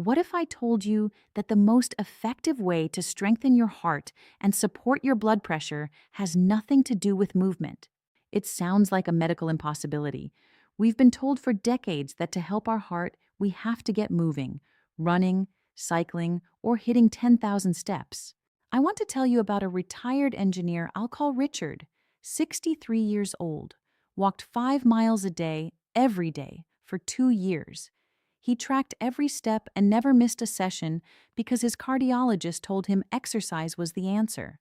What if I told you that the most effective way to strengthen your heart and support your blood pressure has nothing to do with movement? It sounds like a medical impossibility. We've been told for decades that to help our heart, we have to get moving, running, cycling, or hitting 10,000 steps. I want to tell you about a retired engineer I'll call Richard, 63 years old, walked 5 miles a day, every day, for 2 years. He tracked every step and never missed a session because his cardiologist told him exercise was the answer.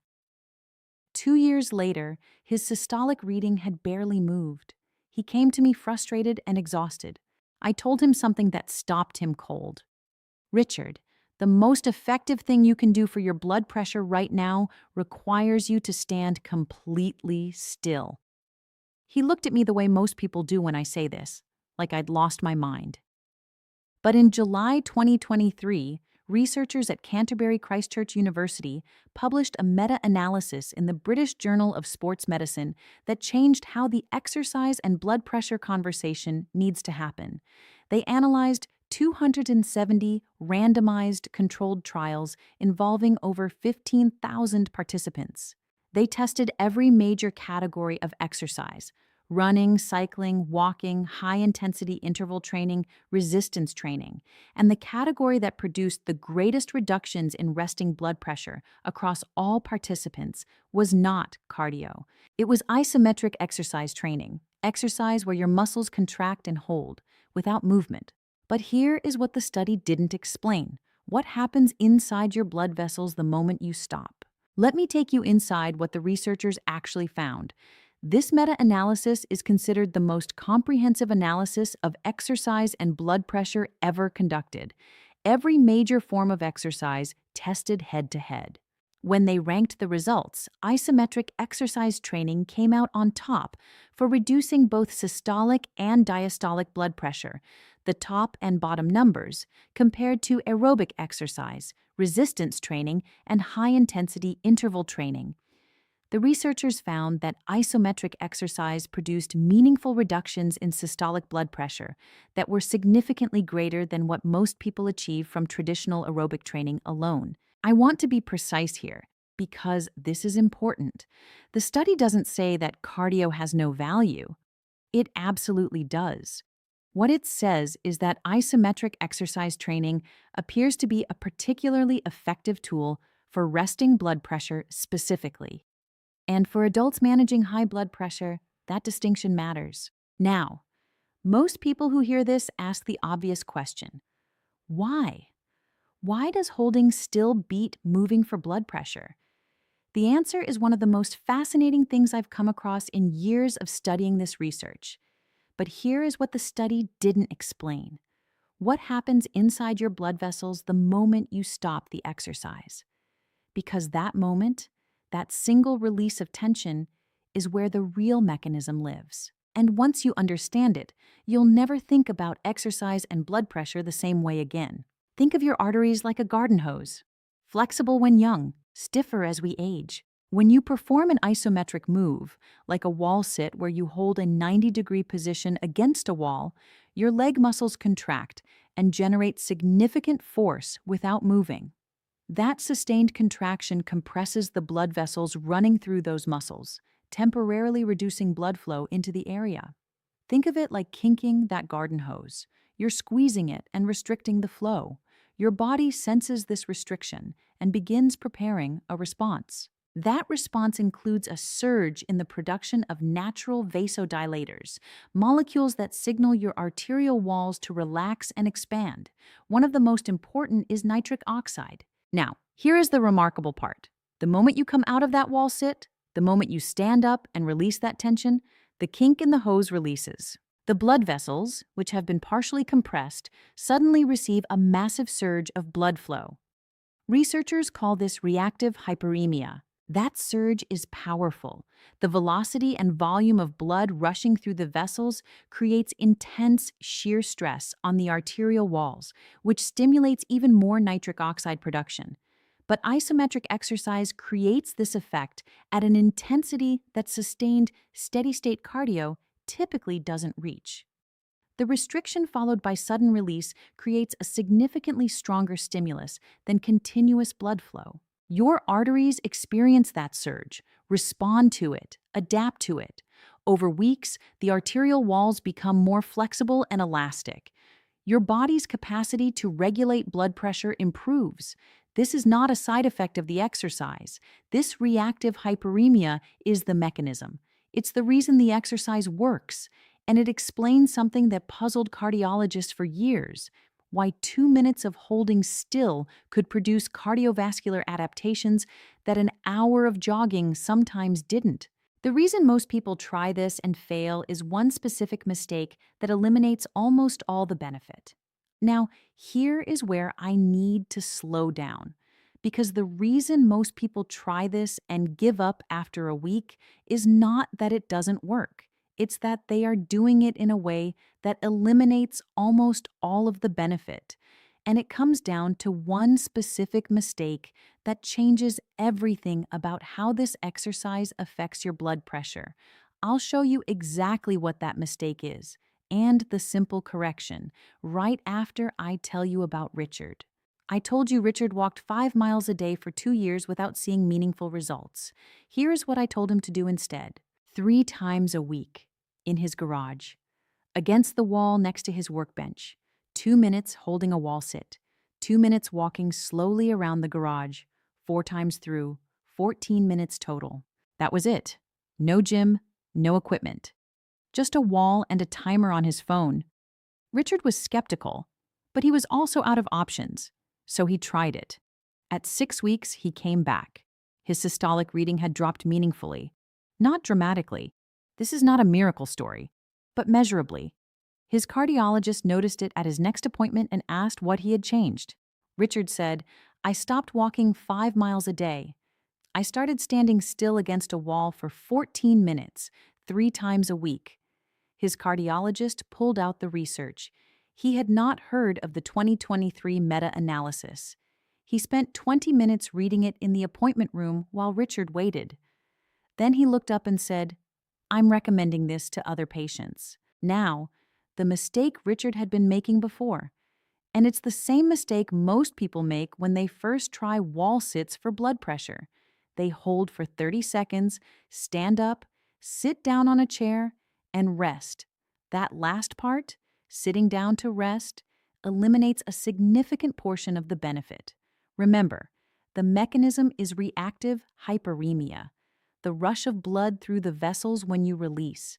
2 years later, his systolic reading had barely moved. He came to me frustrated and exhausted. I told him something that stopped him cold. Richard, the most effective thing you can do for your blood pressure right now requires you to stand completely still. He looked at me the way most people do when I say this, like I'd lost my mind. But in July 2023, researchers at Canterbury Christchurch University published a meta-analysis in the British Journal of Sports Medicine that changed how the exercise and blood pressure conversation needs to happen. They analyzed 270 randomized controlled trials involving over 15,000 participants. They tested every major category of exercise: running, cycling, walking, high-intensity interval training, resistance training, and the category that produced the greatest reductions in resting blood pressure across all participants was not cardio. It was isometric exercise training, exercise where your muscles contract and hold, without movement. But here is what the study didn't explain: what happens inside your blood vessels the moment you stop. Let me take you inside what the researchers actually found. This meta-analysis is considered the most comprehensive analysis of exercise and blood pressure ever conducted. Every major form of exercise tested head-to-head. When they ranked the results, isometric exercise training came out on top for reducing both systolic and diastolic blood pressure, the top and bottom numbers, compared to aerobic exercise, resistance training, and high-intensity interval training. The researchers found that isometric exercise produced meaningful reductions in systolic blood pressure that were significantly greater than what most people achieve from traditional aerobic training alone. I want to be precise here because this is important. The study doesn't say that cardio has no value. It absolutely does. What it says is that isometric exercise training appears to be a particularly effective tool for resting blood pressure specifically. And for adults managing high blood pressure, that distinction matters. Now, most people who hear this ask the obvious question: why? Why does holding still beat moving for blood pressure? The answer is one of the most fascinating things I've come across in years of studying this research. But here is what the study didn't explain: what happens inside your blood vessels the moment you stop the exercise. Because that moment, that single release of tension, is where the real mechanism lives. And once you understand it, you'll never think about exercise and blood pressure the same way again. Think of your arteries like a garden hose, flexible when young, stiffer as we age. When you perform an isometric move, like a wall sit where you hold a 90-degree position against a wall, your leg muscles contract and generate significant force without moving. That sustained contraction compresses the blood vessels running through those muscles, temporarily reducing blood flow into the area. Think of it like kinking that garden hose. You're squeezing it and restricting the flow. Your body senses this restriction and begins preparing a response. That response includes a surge in the production of natural vasodilators, molecules that signal your arterial walls to relax and expand. One of the most important is nitric oxide. Now, here is the remarkable part. The moment you come out of that wall sit, the moment you stand up and release that tension, the kink in the hose releases. The blood vessels, which have been partially compressed, suddenly receive a massive surge of blood flow. Researchers call this reactive hyperemia. That surge is powerful. The velocity and volume of blood rushing through the vessels creates intense shear stress on the arterial walls, which stimulates even more nitric oxide production. But isometric exercise creates this effect at an intensity that sustained, steady-state cardio typically doesn't reach. The restriction followed by sudden release creates a significantly stronger stimulus than continuous blood flow. Your arteries experience that surge, respond to it, adapt to it. Over weeks, the arterial walls become more flexible and elastic. Your body's capacity to regulate blood pressure improves. This is not a side effect of the exercise. This reactive hyperemia is the mechanism. It's the reason the exercise works, and it explains something that puzzled cardiologists for years: why 2 minutes of holding still could produce cardiovascular adaptations that an hour of jogging sometimes didn't. The reason most people try this and fail is one specific mistake that eliminates almost all the benefit. Now, here is where I need to slow down, because the reason most people try this and give up after a week is not that it doesn't work. It's that they are doing it in a way that eliminates almost all of the benefit. And it comes down to one specific mistake that changes everything about how this exercise affects your blood pressure. I'll show you exactly what that mistake is and the simple correction right after I tell you about Richard. I told you Richard walked 5 miles a day for 2 years without seeing meaningful results. Here's what I told him to do instead: 3 times a week, in his garage, against the wall next to his workbench, 2 minutes holding a wall sit, 2 minutes walking slowly around the garage, 4 times through, 14 minutes total. That was it. No gym, no equipment. Just a wall and a timer on his phone. Richard was skeptical, but he was also out of options, so he tried it. At 6 weeks, he came back. His systolic reading had dropped meaningfully. Not dramatically. This is not a miracle story, but measurably. His cardiologist noticed it at his next appointment and asked what he had changed. Richard said, "I stopped walking 5 miles a day. I started standing still against a wall for 14 minutes, 3 times a week." His cardiologist pulled out the research. He had not heard of the 2023 meta-analysis. He spent 20 minutes reading it in the appointment room while Richard waited. Then he looked up and said, "I'm recommending this to other patients." Now, the mistake Richard had been making before. And it's the same mistake most people make when they first try wall sits for blood pressure. They hold for 30 seconds, stand up, sit down on a chair, and rest. That last part, sitting down to rest, eliminates a significant portion of the benefit. Remember, the mechanism is reactive hyperemia, the rush of blood through the vessels when you release.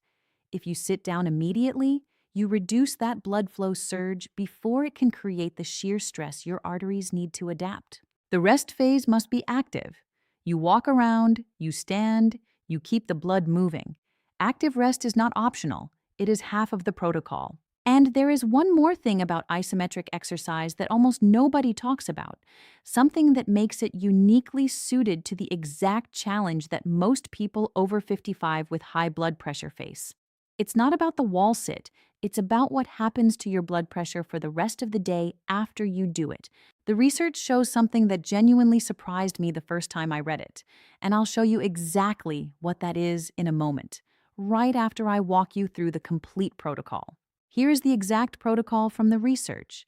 If you sit down immediately, you reduce that blood flow surge before it can create the shear stress your arteries need to adapt. The rest phase must be active. You walk around, you stand, you keep the blood moving. Active rest is not optional. It is half of the protocol. And there is one more thing about isometric exercise that almost nobody talks about, something that makes it uniquely suited to the exact challenge that most people over 55 with high blood pressure face. It's not about the wall sit. It's about what happens to your blood pressure for the rest of the day after you do it. The research shows something that genuinely surprised me the first time I read it, and I'll show you exactly what that is in a moment, right after I walk you through the complete protocol. Here's the exact protocol from the research.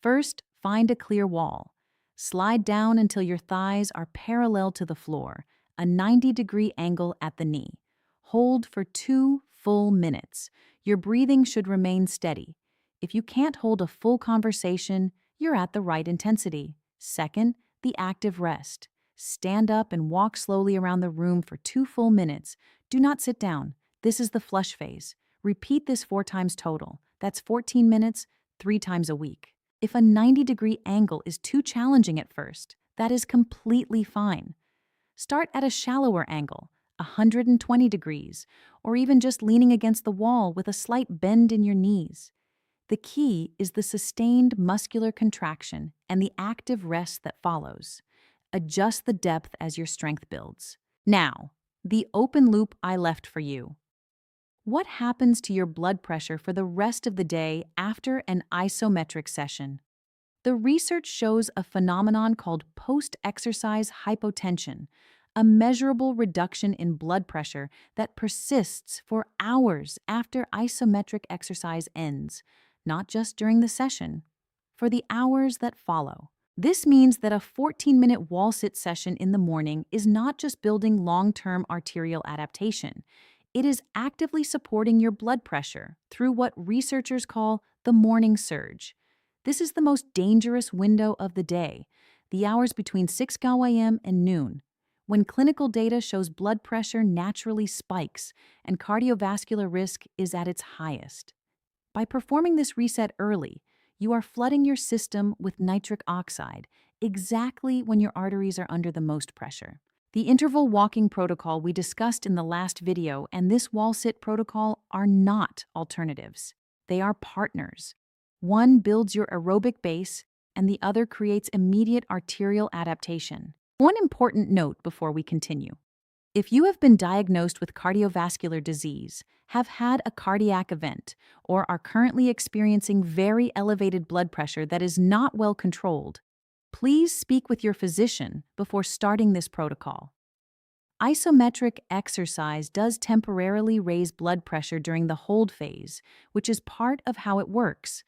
First, find a clear wall. Slide down until your thighs are parallel to the floor, a 90-degree angle at the knee. Hold for 2 full minutes. Your breathing should remain steady. If you can't hold a full conversation, you're at the right intensity. Second, the active rest. Stand up and walk slowly around the room for 2 full minutes. Do not sit down. This is the flush phase. Repeat this 4 times total. That's 14 minutes, 3 times a week. If a 90-degree angle is too challenging at first, that is completely fine. Start at a shallower angle, 120 degrees, or even just leaning against the wall with a slight bend in your knees. The key is the sustained muscular contraction and the active rest that follows. Adjust the depth as your strength builds. Now, the open loop I left for you. What happens to your blood pressure for the rest of the day after an isometric session? The research shows a phenomenon called post-exercise hypotension, a measurable reduction in blood pressure that persists for hours after isometric exercise ends, not just during the session, for the hours that follow. This means that a 14-minute wall sit session in the morning is not just building long-term arterial adaptation. It is actively supporting your blood pressure through what researchers call the morning surge. This is the most dangerous window of the day, the hours between 6 a.m. and noon, when clinical data shows blood pressure naturally spikes and cardiovascular risk is at its highest. By performing this reset early, you are flooding your system with nitric oxide exactly when your arteries are under the most pressure. The interval walking protocol we discussed in the last video and this wall sit protocol are not alternatives. They are partners. One builds your aerobic base and the other creates immediate arterial adaptation. One important note before we continue. If you have been diagnosed with cardiovascular disease, have had a cardiac event, or are currently experiencing very elevated blood pressure that is not well controlled, please speak with your physician before starting this protocol. Isometric exercise does temporarily raise blood pressure during the hold phase, which is part of how it works,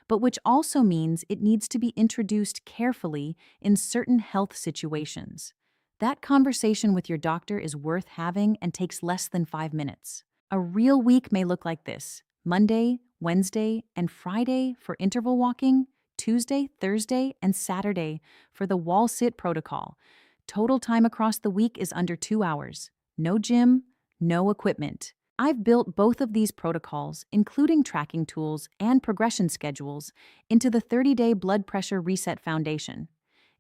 but which also means it needs to be introduced carefully in certain health situations. That conversation with your doctor is worth having and takes less than 5 minutes. A real week may look like this: Monday, Wednesday, and Friday for interval walking, Tuesday, Thursday, and Saturday for the wall sit protocol. Total time across the week is under 2 hours. No gym, no equipment. I've built both of these protocols, including tracking tools and progression schedules, into the 30-day blood pressure reset foundation.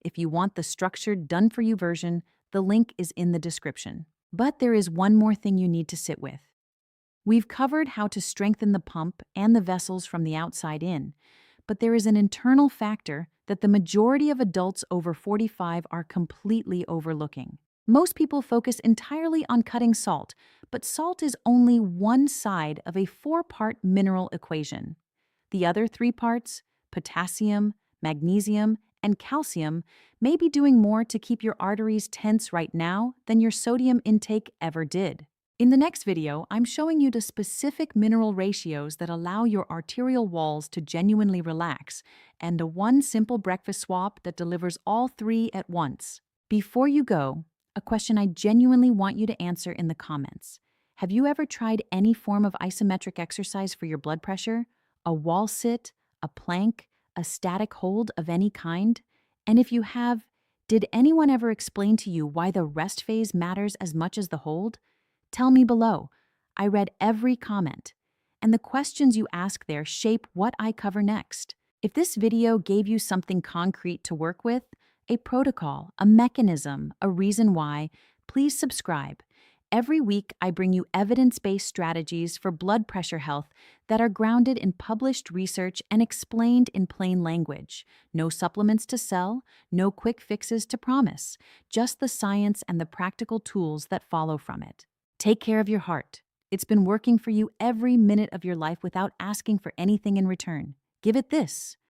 If you want the structured, done-for-you version, the link is in the description. But there is one more thing you need to sit with. We've covered how to strengthen the pump and the vessels from the outside in, but there is an internal factor that the majority of adults over 45 are completely overlooking. Most people focus entirely on cutting salt, but salt is only one side of a 4-part mineral equation. The other 3 parts, potassium, magnesium, and calcium, may be doing more to keep your arteries tense right now than your sodium intake ever did. In the next video, I'm showing you the specific mineral ratios that allow your arterial walls to genuinely relax, and a one simple breakfast swap that delivers all 3 at once. Before you go, a question I genuinely want you to answer in the comments. Have you ever tried any form of isometric exercise for your blood pressure? A wall sit, a plank, a static hold of any kind? And if you have, did anyone ever explain to you why the rest phase matters as much as the hold? Tell me below. I read every comment, and the questions you ask there shape what I cover next. If this video gave you something concrete to work with, a protocol, a mechanism, a reason why, please subscribe. Every week, I bring you evidence-based strategies for blood pressure health that are grounded in published research and explained in plain language. No supplements to sell, no quick fixes to promise, just the science and the practical tools that follow from it. Take care of your heart. It's been working for you every minute of your life without asking for anything in return. Give it this.